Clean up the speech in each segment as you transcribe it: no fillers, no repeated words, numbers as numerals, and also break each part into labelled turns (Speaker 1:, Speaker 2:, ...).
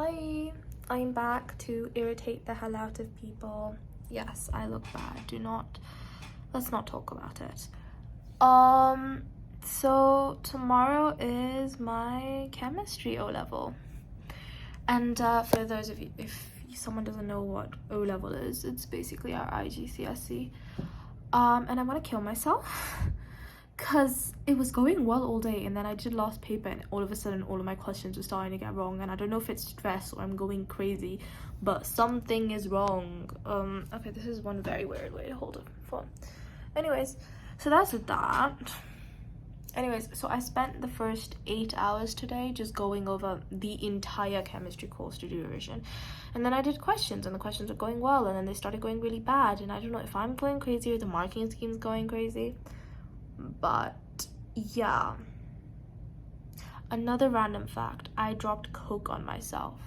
Speaker 1: Hi, I'm back to irritate the hell out of people. Yes, I look bad. Let's not talk about it. So tomorrow is my chemistry O level. And for those of you, if someone doesn't know what O level is, it's basically our IGCSE. And I want to kill myself. Because it was going well all day, and then I did last paper, and all of a sudden all of my questions were starting to get wrong, and I don't know if it's stress or I'm going crazy, but something is wrong. Okay, this is one very weird way to hold a phone. Anyways, so that's that. Anyways, so I spent the first 8 hours today just going over the entire chemistry course to do revision, and then I did questions, and the questions were going well, and then they started going really bad, and I don't know if I'm going crazy or the marking scheme's going crazy. But yeah, another random fact, I dropped coke on myself.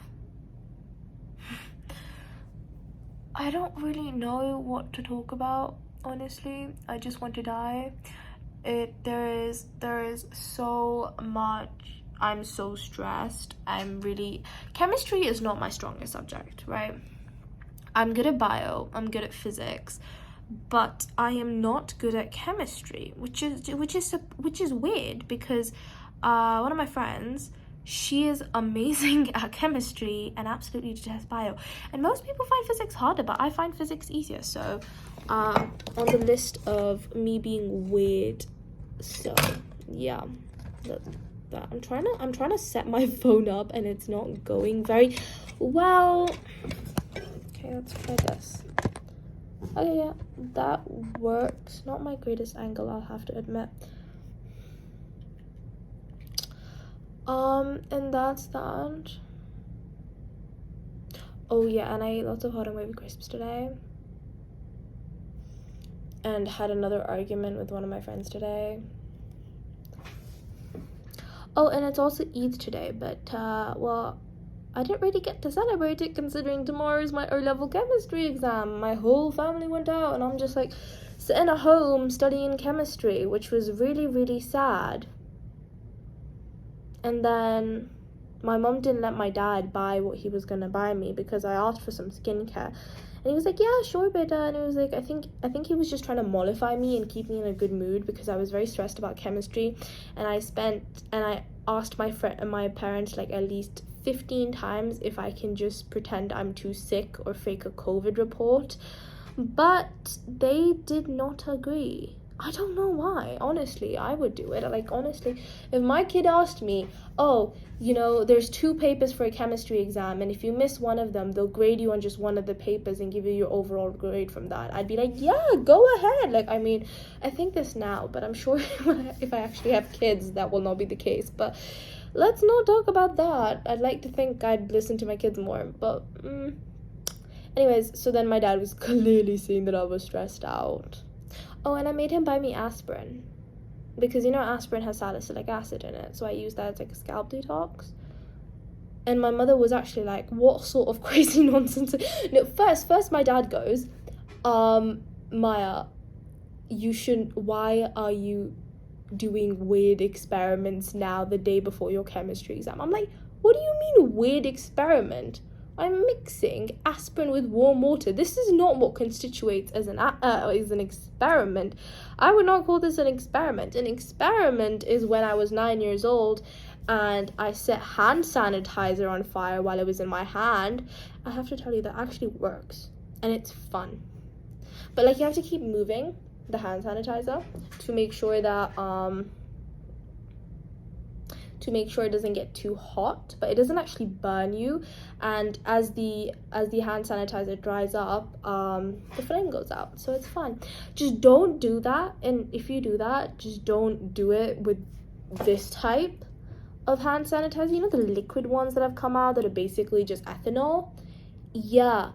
Speaker 1: I don't really know what to talk about, honestly. I just want to die. There is so much. I'm so stressed. Chemistry is not my strongest subject, right? I'm good at bio, I'm good at physics, but I am not good at chemistry, which is weird, because one of my friends, she is amazing at chemistry and absolutely detests bio, and most people find physics harder, but I find physics easier. So on the list of me being weird, so yeah, that I'm trying to set my phone up and it's not going very well. Okay, let's try this. Okay, yeah, that works. Not my greatest angle, I'll have to admit. And that's that. Oh yeah, and I ate lots of hot and wavy crisps today. And had another argument with one of my friends today. Oh, and it's also Eid today, but well, I didn't really get to celebrate it, considering tomorrow is my O-level chemistry exam. My whole family went out, and I'm just like sitting at home studying chemistry, which was really, really sad. And then my mom didn't let my dad buy what he was gonna buy me, because I asked for some skincare, and he was like, yeah, sure, beta. And it was like, I think he was just trying to mollify me and keep me in a good mood, because I was very stressed about chemistry, and I asked my parents like at least 15 times if I can just pretend I'm too sick or fake a COVID report, but they did not agree. I don't know why. Honestly, I would do it. Like, honestly, if my kid asked me, oh, there's 2 papers for a chemistry exam, and if you miss one of them, they'll grade you on just one of the papers and give you your overall grade from that, I'd be like, yeah, go ahead. Like, I mean, I think this now, but I'm sure if I actually have kids, that will not be the case. But let's not talk about that. I'd like to think I'd listen to my kids more, but anyways, so then my dad was clearly seeing that I was stressed out. Oh, and I made him buy me aspirin, because aspirin has salicylic acid in it, so I used that as like a scalp detox. And my mother was actually like, what sort of crazy nonsense? No, first my dad goes, Maya, why are you doing weird experiments now, the day before your chemistry exam? I'm like, what do you mean weird experiment? I'm mixing aspirin with warm water. This is not what constitutes as an experiment. I would not call this an experiment. An experiment is when I was 9 years old and I set hand sanitizer on fire while it was in my hand. I have to tell you, that actually works and it's fun. But like, you have to keep moving the hand sanitizer to make sure that it doesn't get too hot, but it doesn't actually burn you. And as the hand sanitizer dries up, the flame goes out, so it's fun. Just don't do that, and if you do that, just don't do it with this type of hand sanitizer. The liquid ones that have come out that are basically just ethanol. Yeah,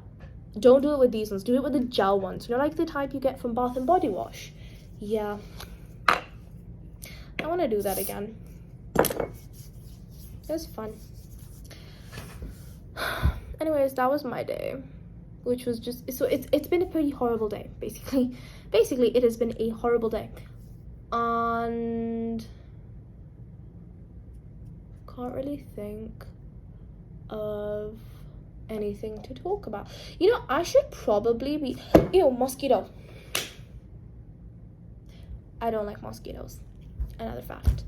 Speaker 1: don't do it with these ones. Do it with the gel ones, like the type you get from Bath and Body Wash. Yeah, I want to do that again. It was fun. Anyways, that was my day, which was just, so it's been a pretty horrible day, basically it has been a horrible day, and can't really think. of anything to talk about. You know, I should probably be... Ew, mosquito. I don't like mosquitoes. Another fact.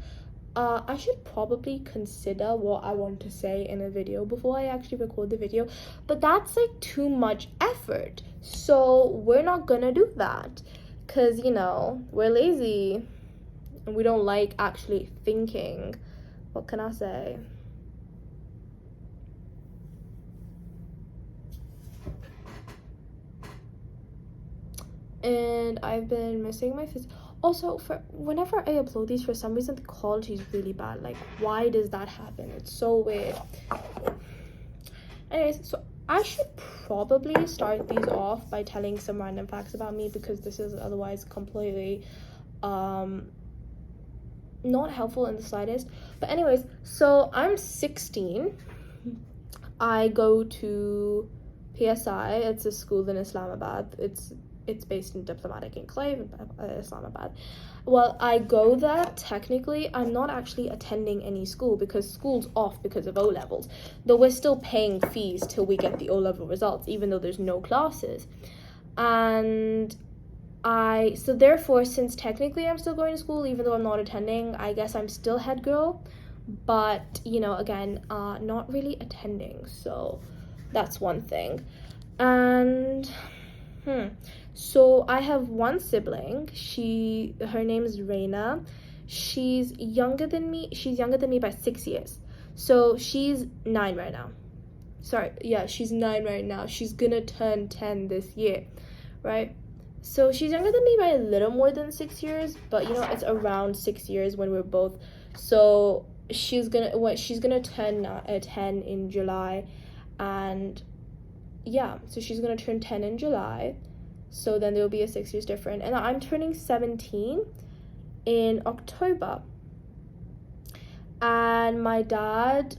Speaker 1: I should probably consider what I want to say in a video before I actually record the video, but that's like too much effort, so we're not gonna do that, because, you know, we're lazy and we don't like actually thinking. What can I say? And I've been missing my also, for whenever I upload these, for some reason the quality is really bad. Like, why does that happen? It's so weird. Anyways, so I should probably start these off by telling some random facts about me, because this is otherwise completely not helpful in the slightest. But anyways, so I'm 16. I go to PSI. It's a school in Islamabad. It's based in Diplomatic Enclave, Islamabad. Well, I go there. Technically, I'm not actually attending any school because school's off because of O-levels. Though we're still paying fees till we get the O-level results, even though there's no classes. And so therefore, since technically I'm still going to school, even though I'm not attending, I guess I'm still head girl. But, you know, again, not really attending. So that's one thing. And... So I have one sibling. Her name is Reina. She's younger than me. She's younger than me by 6 years. So she's 9 right now. Sorry, yeah, she's 9 right now. She's gonna turn 10 this year, right? So she's younger than me by a little more than 6 years, but you know, it's around 6 years when we're both. So she's gonna turn 10 in July, and yeah, so she's gonna turn 10 in July. So then there'll be a 6 years different. And I'm turning 17 in October. And my dad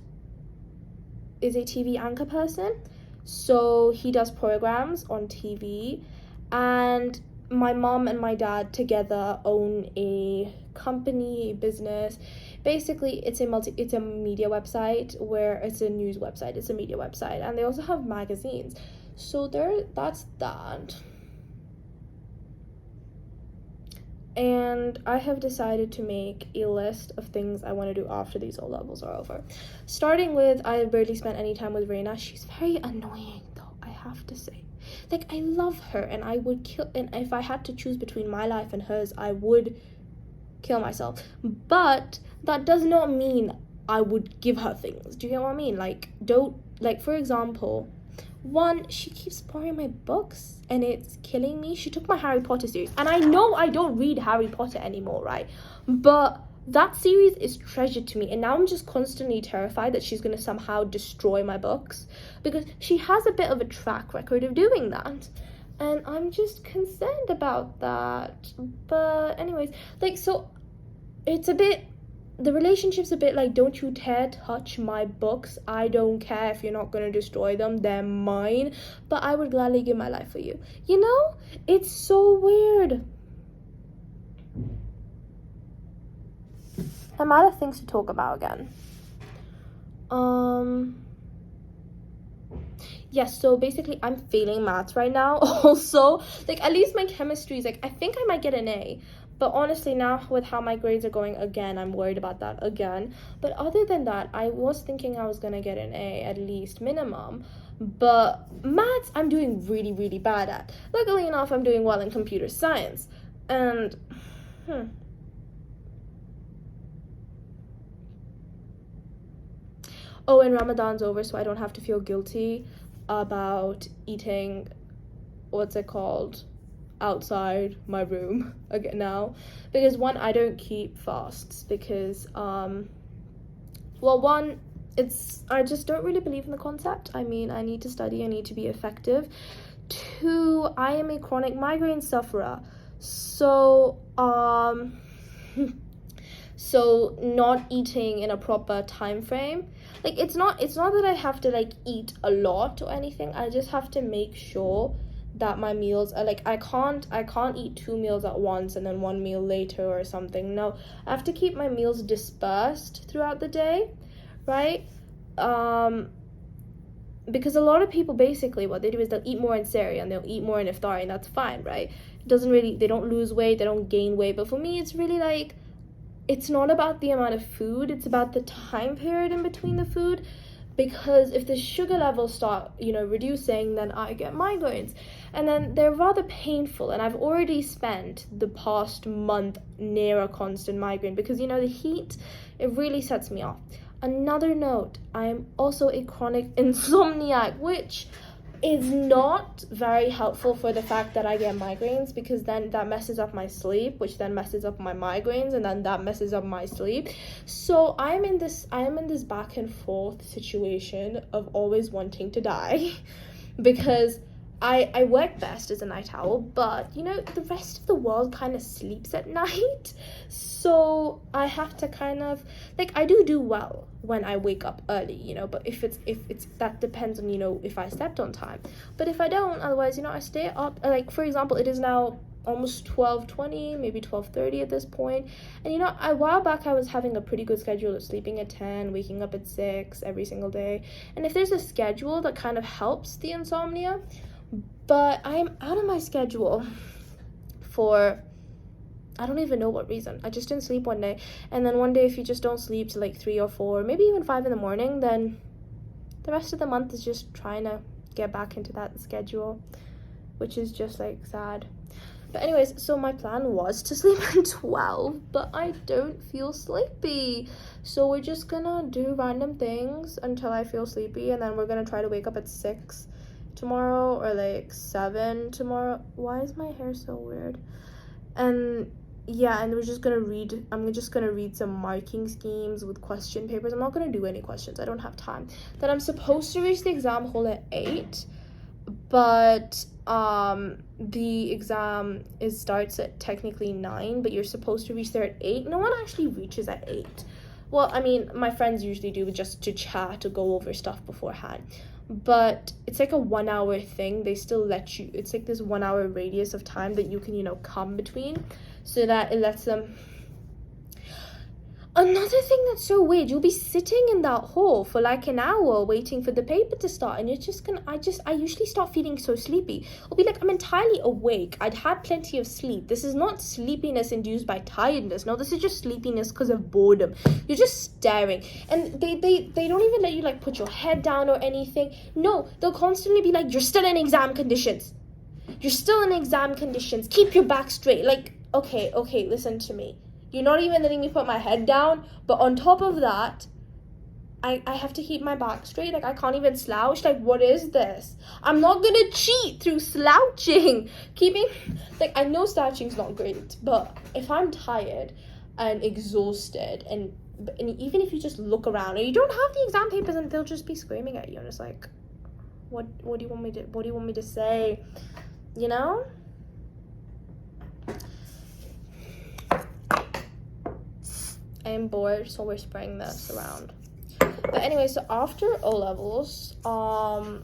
Speaker 1: is a TV anchor person. So he does programs on TV. And my mom and my dad together own a company, a business. Basically, it's a media website, where it's a news website. It's a media website. And they also have magazines. So that's that. And I have decided to make a list of things I want to do after these O-levels are over. Starting with, I barely spent any time with Reina. She's very annoying, though, I have to say. Like, I love her, and I would kill... And if I had to choose between my life and hers, I would kill myself. But that does not mean I would give her things. Do you get what I mean? Like, for example... One, she keeps borrowing my books, and it's killing me. She took my Harry Potter series, and I know I don't read Harry Potter anymore, right? But that series is treasured to me, and now I'm just constantly terrified that she's going to somehow destroy my books, because she has a bit of a track record of doing that, and I'm just concerned about that. But anyways, like, so it's a bit... The relationship's a bit like, don't you dare touch my books. I don't care if you're not going to destroy them. They're mine. But I would gladly give my life for you. You know? It's so weird. I'm out of things to talk about again. Yes, so basically I'm failing maths right now. Also, like, at least my chemistry is like, I think I might get an A. But honestly, now with how my grades are going, again, I'm worried about that again. But other than that, I was thinking I was going to get an A, at least minimum. But maths, I'm doing really, really bad at. Luckily enough, I'm doing well in computer science. And, Oh, and Ramadan's over, so I don't have to feel guilty about eating, what's it called? Outside my room again now, because one, I don't keep fasts because one, I just don't really believe in the concept. I mean, I need to study, I need to be effective. Two, I am a chronic migraine sufferer, so so not eating in a proper time frame, like, it's not that I have to like eat a lot or anything. I just have to make sure that my meals are like, I can't eat 2 meals at once and then 1 meal later or something. No, I have to keep my meals dispersed throughout the day, right? because a lot of people basically what they do is they'll eat more in Sari and they'll eat more in Iftari, and that's fine, right? It doesn't really, they don't lose weight, they don't gain weight. But for me, it's really like, it's not about the amount of food, it's about the time period in between the food. Because if the sugar levels start, reducing, then I get migraines. And then they're rather painful. And I've already spent the past month near a constant migraine because, the heat, it really sets me off. Another note, I am also a chronic insomniac, which is not very helpful for the fact that I get migraines, because then that messes up my sleep, which then messes up my migraines, and then that messes up my sleep. So I am in this back and forth situation of always wanting to die because I work best as a night owl, but the rest of the world kind of sleeps at night. So I have to kind of, like, I do well when I wake up early, but if it's that depends on, if I slept on time. But if I don't, otherwise, I stay up. Like, for example, it is now almost 12:20, maybe 12:30 at this point. And a while back I was having a pretty good schedule of sleeping at 10, waking up at 6 every single day. And if there's a schedule that kind of helps the insomnia, but I'm out of my schedule for I don't even know what reason. I just didn't sleep one day. And then one day, if you just don't sleep till like 3 or 4, maybe even 5 in the morning, then the rest of the month is just trying to get back into that schedule, which is just like sad. But anyways, so my plan was to sleep at 12, but I don't feel sleepy. So we're just gonna do random things until I feel sleepy, and then we're gonna try to wake up at 6 tomorrow or like 7 tomorrow. Why is my hair so weird? And yeah, and I'm just gonna read some marking schemes with question papers. I'm not gonna do any questions, I don't have time. Then I'm supposed to reach the exam hall at 8, but the exam starts at technically 9, but you're supposed to reach there at 8. No one actually reaches at 8. Well, I mean, my friends usually do, just to chat, to go over stuff beforehand. But it's like a 1 hour thing. They still let you, it's like this 1 hour radius of time that you can, come between, so that it lets them. Another thing that's so weird, you'll be sitting in that hall for like an hour waiting for the paper to start, and you're just gonna, I usually start feeling so sleepy. I'll be like, I'm entirely awake, I'd had plenty of sleep. This is not sleepiness induced by tiredness. No, this is just sleepiness because of boredom. You're just staring, and they don't even let you like put your head down or anything. No, they'll constantly be like, you're still in exam conditions. You're still in exam conditions. Keep your back straight. Like, okay, listen to me. You're not even letting me put my head down, but on top of that, I have to keep my back straight. Like, I can't even slouch. Like, what is this? I'm not gonna cheat through slouching. I know slouching's not great, but if I'm tired and exhausted, and even if you just look around and you don't have the exam papers, and they'll just be screaming at you, and it's like, what do you want me to say? I am bored, so we're spraying this around. But anyway, so after O-levels, I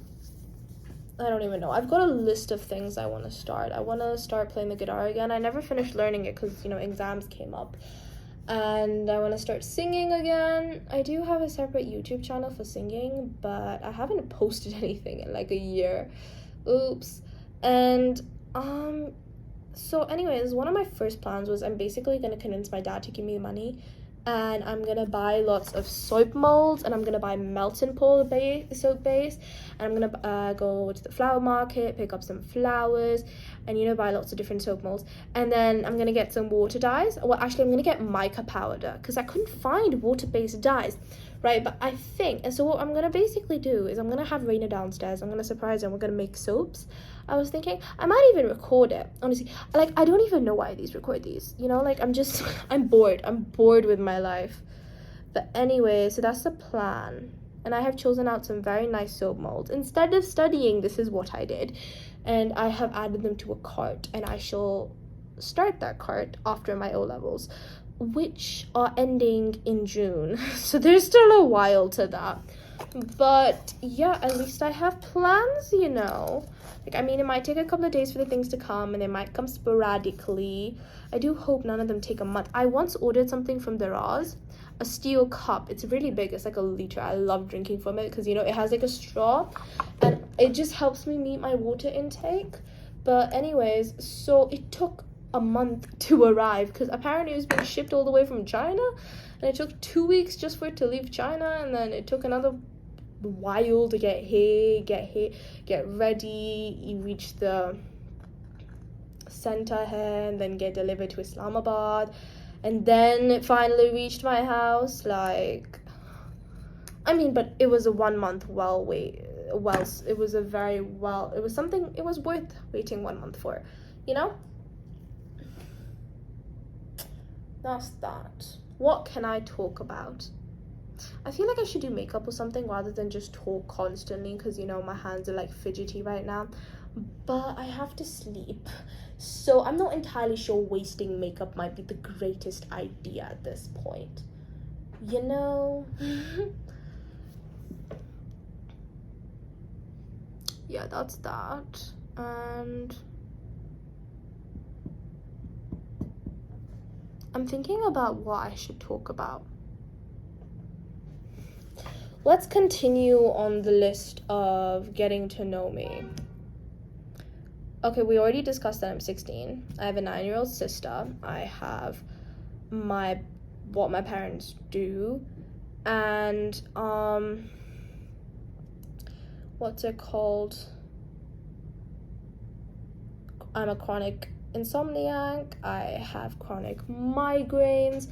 Speaker 1: don't even know. I've got a list of things I want to start. I want to start playing the guitar again. I never finished learning it because, exams came up. And I want to start singing again. I do have a separate YouTube channel for singing, but I haven't posted anything in like a year. Oops. And, so anyways, one of my first plans was I'm basically going to convince my dad to give me the money, and I'm going to buy lots of soap molds, and I'm going to buy Melton Pool soap base, and I'm going to go to the flower market, pick up some flowers, and buy lots of different soap molds. And then I'm going to get some water dyes. Well, actually, I'm going to get mica powder because I couldn't find water-based dyes, right? But I think, and so what I'm going to basically do is I'm going to have Raina downstairs. I'm going to surprise her, and we're going to make soaps. I was thinking I might even record it, honestly. Like, I don't even know why I record these, like, I'm bored with my life. But anyway, so that's the plan, and I have chosen out some very nice soap molds. Instead of studying, this is what I did, and I have added them to a cart, and I shall start that cart after my O-levels, which are ending in June. So there's still a while to that. But yeah, at least I have plans, Like, I mean, it might take a couple of days for the things to come, and they might come sporadically. I do hope none of them take a month. I once ordered something from Daraz. a steel cup. It's really big. It's like a liter. I love drinking from it because, you know, it has like a straw and it just helps me meet my water intake. But anyways, so it took a month to arrive because apparently it was being shipped all the way from China, and it took 2 weeks just for it to leave China, and then it took another while to get ready. You reach the center here and then get delivered to Islamabad, and then it finally reached my house. Like, I mean, but it was a 1 month it was something it was worth waiting 1 month for, you know. That's that. What can I talk about? I feel like I should do makeup or something rather than just talk constantly because, you know, my hands are like fidgety right now. But I have to sleep, so I'm not entirely sure wasting makeup might be the greatest idea at this point, you know. Yeah, that's that. And I'm thinking about what I should talk about. Let's continue on the list of getting to know me. Okay, we already discussed that I'm 16. I have a 9-year-old sister. I have what my parents do, and what's it called? I'm a chronic insomniac. I have chronic migraines.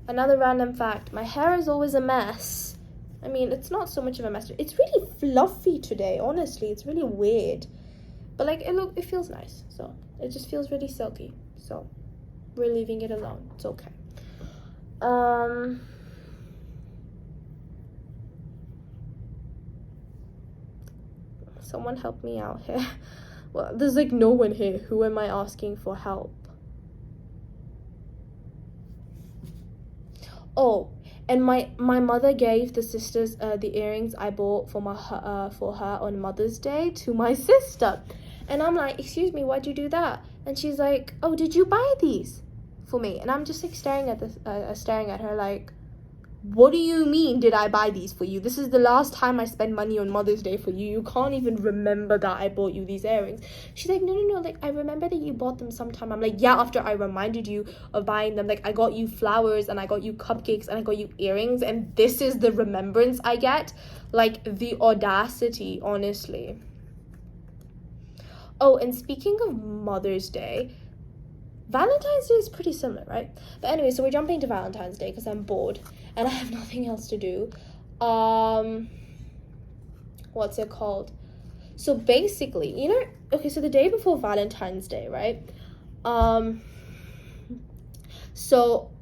Speaker 1: Another random fact, my hair is always a mess. I mean, it's not so much of a mess. It's really fluffy today, honestly. It's really weird. But like, it feels nice. So it just feels really silky. So we're leaving it alone. It's okay. Someone help me out here. Well, there's like no one here. Who am I asking for help? Oh, and my mother gave the sisters the earrings I bought for her on Mother's Day to my sister, and I'm like, excuse me, why'd you do that? And she's like, oh, did you buy these for me? And I'm just like staring at her like, what do you mean did I buy these for you? This is the last time I spend money on Mother's Day for you. You can't even remember that I bought you these earrings. She's like, no, like, I remember that you bought them sometime. I'm like, yeah, after I reminded you of buying them. Like, I got you flowers and I got you cupcakes and I got you earrings, and this is the remembrance I get? Like, the audacity, honestly. Oh, and speaking of Mother's Day, Valentine's Day is pretty similar, right? But anyway, so we're jumping to Valentine's Day because I'm bored and I have nothing else to do. What's it called? So basically, you know, okay, so the day before Valentine's Day, right? So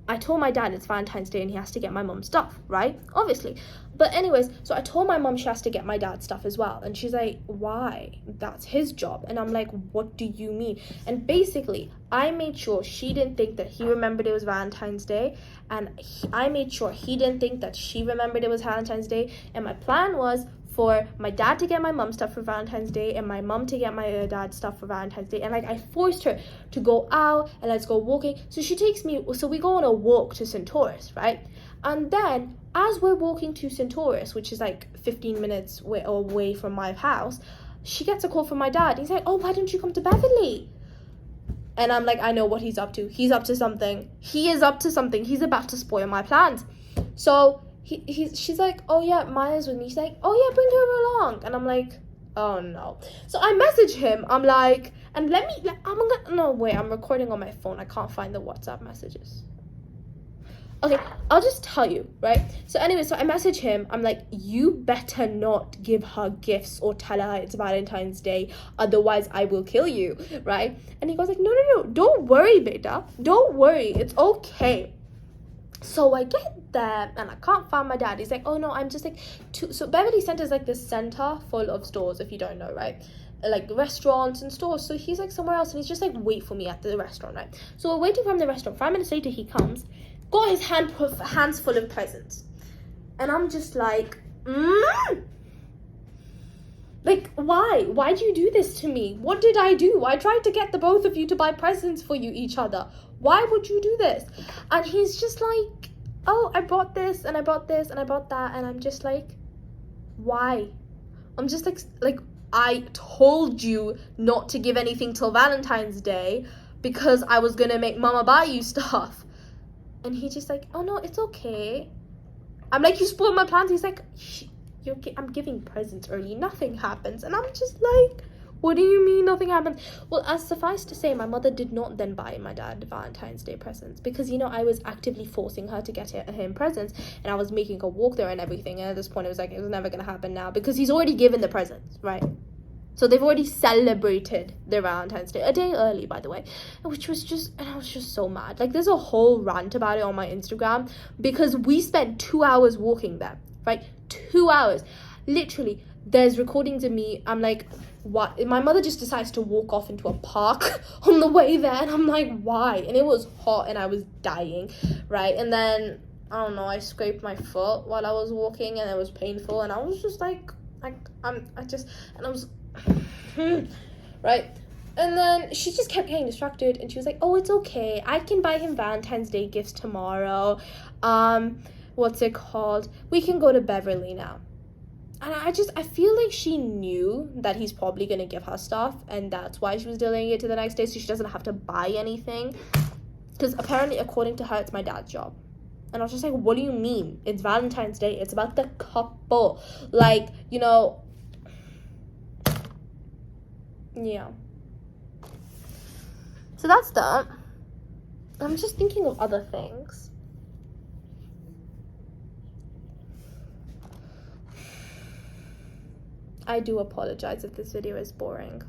Speaker 1: I told my dad it's Valentine's Day and he has to get my mom stuff, right? Obviously. But anyways, so I told my mom she has to get my dad stuff as well. And she's like, why? That's his job. And I'm like, what do you mean? And basically, I made sure she didn't think that he remembered it was Valentine's Day. And I made sure he didn't think that she remembered it was Valentine's Day. And my plan was for my dad to get my mom stuff for Valentine's Day and my mom to get my dad stuff for Valentine's Day. And like, I forced her to go out and let's go walking. So she takes me, so we go on a walk to Centaurus, right? And then as we're walking to Centaurus, which is like 15 minutes away from my house, she gets a call from my dad. He's like, oh, why don't you come to Beverly? And I'm like, I know what he's up to. He's up to something. He is up to something. He's about to spoil my plans. So she's like, oh yeah, Maya's with me. She's like, oh yeah, bring her along. And I'm like, oh no. So I message him. I'm like, and I'm recording on my phone. I can't find the WhatsApp messages. Okay, I'll just tell you, right? So anyway, so I message him. I'm like, you better not give her gifts or tell her it's Valentine's Day. Otherwise, I will kill you, right? And he goes like, no. Don't worry, beta. Don't worry. It's okay. So I get there and I can't find my dad. He's like, oh no, I'm just like, so Beverly Center is like this center full of stores, if you don't know, right? Like restaurants and stores. So he's like somewhere else and he's just like, wait for me at the restaurant, right? So we're waiting for him in the restaurant. 5 minutes later, he comes. Got his hands full of presents, and I'm just like, like, why do you do this to me? What did I do? I tried to get the both of you to buy presents for each other. Why would you do this? And he's just like, oh, I bought this and I bought this and I bought that. And I'm just like, why? I'm just like, I told you not to give anything till Valentine's Day because I was gonna make mama buy you stuff. And he's just like, oh no, it's okay. I'm like, you spoiled my plans. He's like, I'm giving presents early, nothing happens. And I'm just like, what do you mean nothing happened? Well, as suffice to say, my mother did not then buy my dad Valentine's Day presents because, you know, I was actively forcing her to get him presents, and I was making her walk there and everything. And at this point, it was like, it was never going to happen now because he's already given the presents, right? So they've already celebrated their Valentine's Day, a day early, by the way, which was just, and I was just so mad. Like, there's a whole rant about it on my Instagram because we spent 2 hours walking there, right? 2 hours. Literally, there's recordings of me. I'm like, what? My mother just decides to walk off into a park on the way there, and I'm like, why? And it was hot and I was dying, right? And then, I don't know, I scraped my foot while I was walking and it was painful, and I was just like I was right? And then she just kept getting distracted, and she was like, oh, it's okay, I can buy him Valentine's Day gifts tomorrow. What's it called? We can go to Beverly now. And I feel like she knew that he's probably going to give her stuff, and that's why she was delaying it to the next day, so she doesn't have to buy anything. Because apparently, according to her, it's my dad's job. And I was just like, what do you mean? It's Valentine's Day. It's about the couple. Like, you know, yeah. So that's that. I'm just thinking of other things. I do apologize if this video is boring.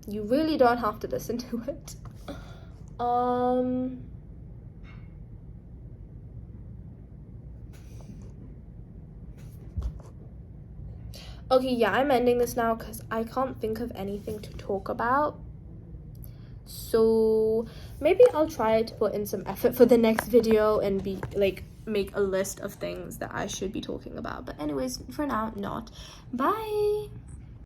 Speaker 1: You really don't have to listen to it. Okay, yeah, I'm ending this now because I can't think of anything to talk about. So maybe I'll try to put in some effort for the next video and be like, make a list of things that I should be talking about. But anyways, for now, not. Bye.